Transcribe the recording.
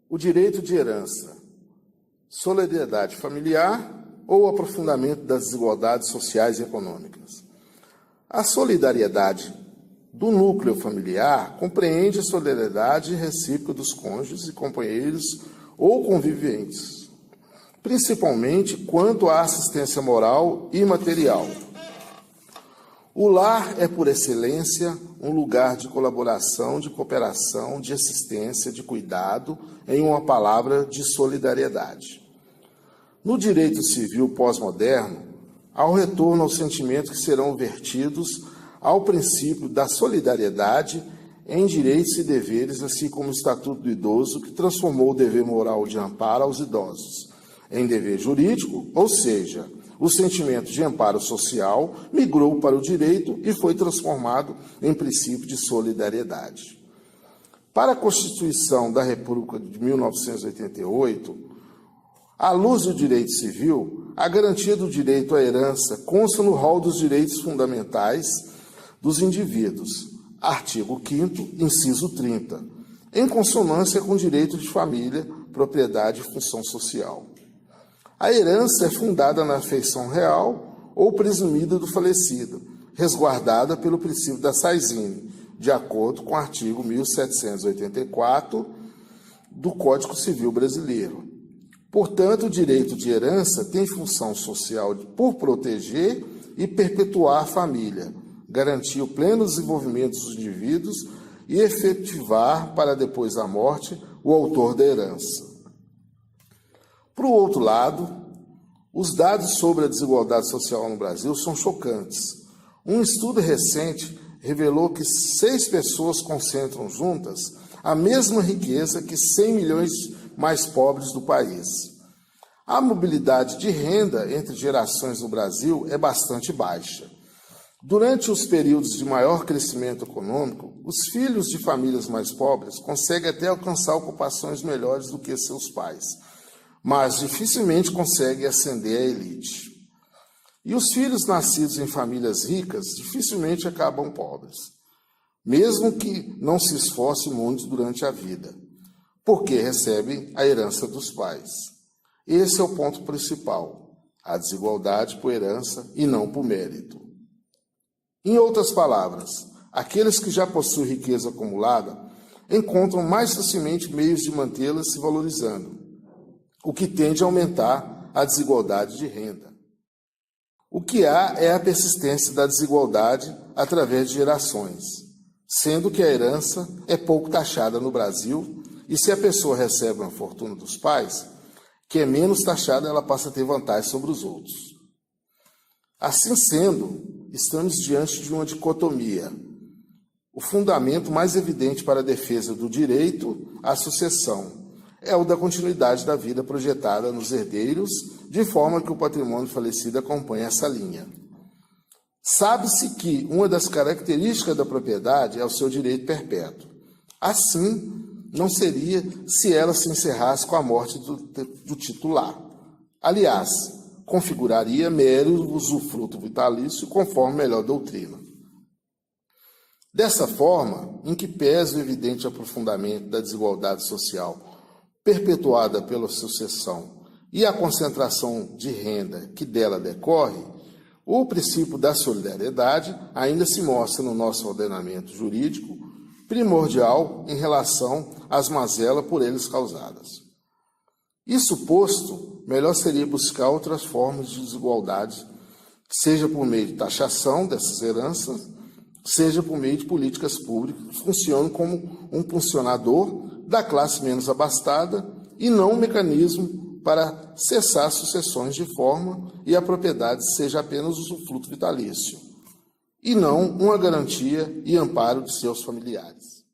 o direito de herança, solidariedade familiar ou aprofundamento das desigualdades sociais e econômicas. A solidariedade do núcleo familiar compreende a solidariedade recíproca dos cônjuges e companheiros ou conviventes, principalmente quanto à assistência moral e material. O lar é, por excelência, um lugar de colaboração, de cooperação, de assistência, de cuidado, em uma palavra, de solidariedade. No direito civil pós-moderno, há o retorno aos sentimentos que serão vertidos ao princípio da solidariedade em direitos e deveres, assim como o Estatuto do Idoso, que transformou o dever moral de amparo aos idosos em dever jurídico, ou seja, o sentimento de amparo social migrou para o direito e foi transformado em princípio de solidariedade. Para a Constituição da República de 1988, à luz do direito civil, a garantia do direito à herança consta no rol dos direitos fundamentais dos indivíduos, artigo 5º, inciso 30, em consonância com o direito de família, propriedade e função social. A herança é fundada na afeição real ou presumida do falecido, resguardada pelo princípio da Saisine, de acordo com o artigo 1784 do Código Civil Brasileiro. Portanto, o direito de herança tem função social por proteger e perpetuar a família, garantir o pleno desenvolvimento dos indivíduos e efetivar, para depois da morte, o autor da herança. Por outro lado, os dados sobre a desigualdade social no Brasil são chocantes. Um estudo recente revelou que 6 pessoas concentram juntas a mesma riqueza que 100 milhões mais pobres do país. A mobilidade de renda entre gerações no Brasil é bastante baixa. Durante os períodos de maior crescimento econômico, os filhos de famílias mais pobres conseguem até alcançar ocupações melhores do que seus pais, mas dificilmente conseguem ascender à elite. E os filhos nascidos em famílias ricas dificilmente acabam pobres, mesmo que não se esforcem muito durante a vida, porque recebem a herança dos pais. Esse é o ponto principal, a desigualdade por herança e não por mérito. Em outras palavras, aqueles que já possuem riqueza acumulada encontram mais facilmente meios de mantê-la se valorizando, o que tende a aumentar a desigualdade de renda. O que há é a persistência da desigualdade através de gerações, sendo que a herança é pouco taxada no Brasil e se a pessoa recebe uma fortuna dos pais, que é menos taxada, ela passa a ter vantagem sobre os outros. Assim sendo, estamos diante de uma dicotomia. O fundamento mais evidente para a defesa do direito à sucessão é o da continuidade da vida projetada nos herdeiros, de forma que o patrimônio falecido acompanhe essa linha. Sabe-se que uma das características da propriedade é o seu direito perpétuo. Assim, não seria se ela se encerrasse com a morte do titular. Aliás, configuraria mero usufruto vitalício conforme melhor doutrina. Dessa forma, em que pese o evidente aprofundamento da desigualdade social perpetuada pela sucessão e a concentração de renda que dela decorre, o princípio da solidariedade ainda se mostra no nosso ordenamento jurídico primordial em relação às mazelas por eles causadas. Isso posto, melhor seria buscar outras formas de desigualdade, seja por meio de taxação dessas heranças, seja por meio de políticas públicas que funcionam como um funcionador da classe menos abastada e não um mecanismo para cessar sucessões de forma e a propriedade seja apenas usufruto vitalício, e não uma garantia e amparo de seus familiares.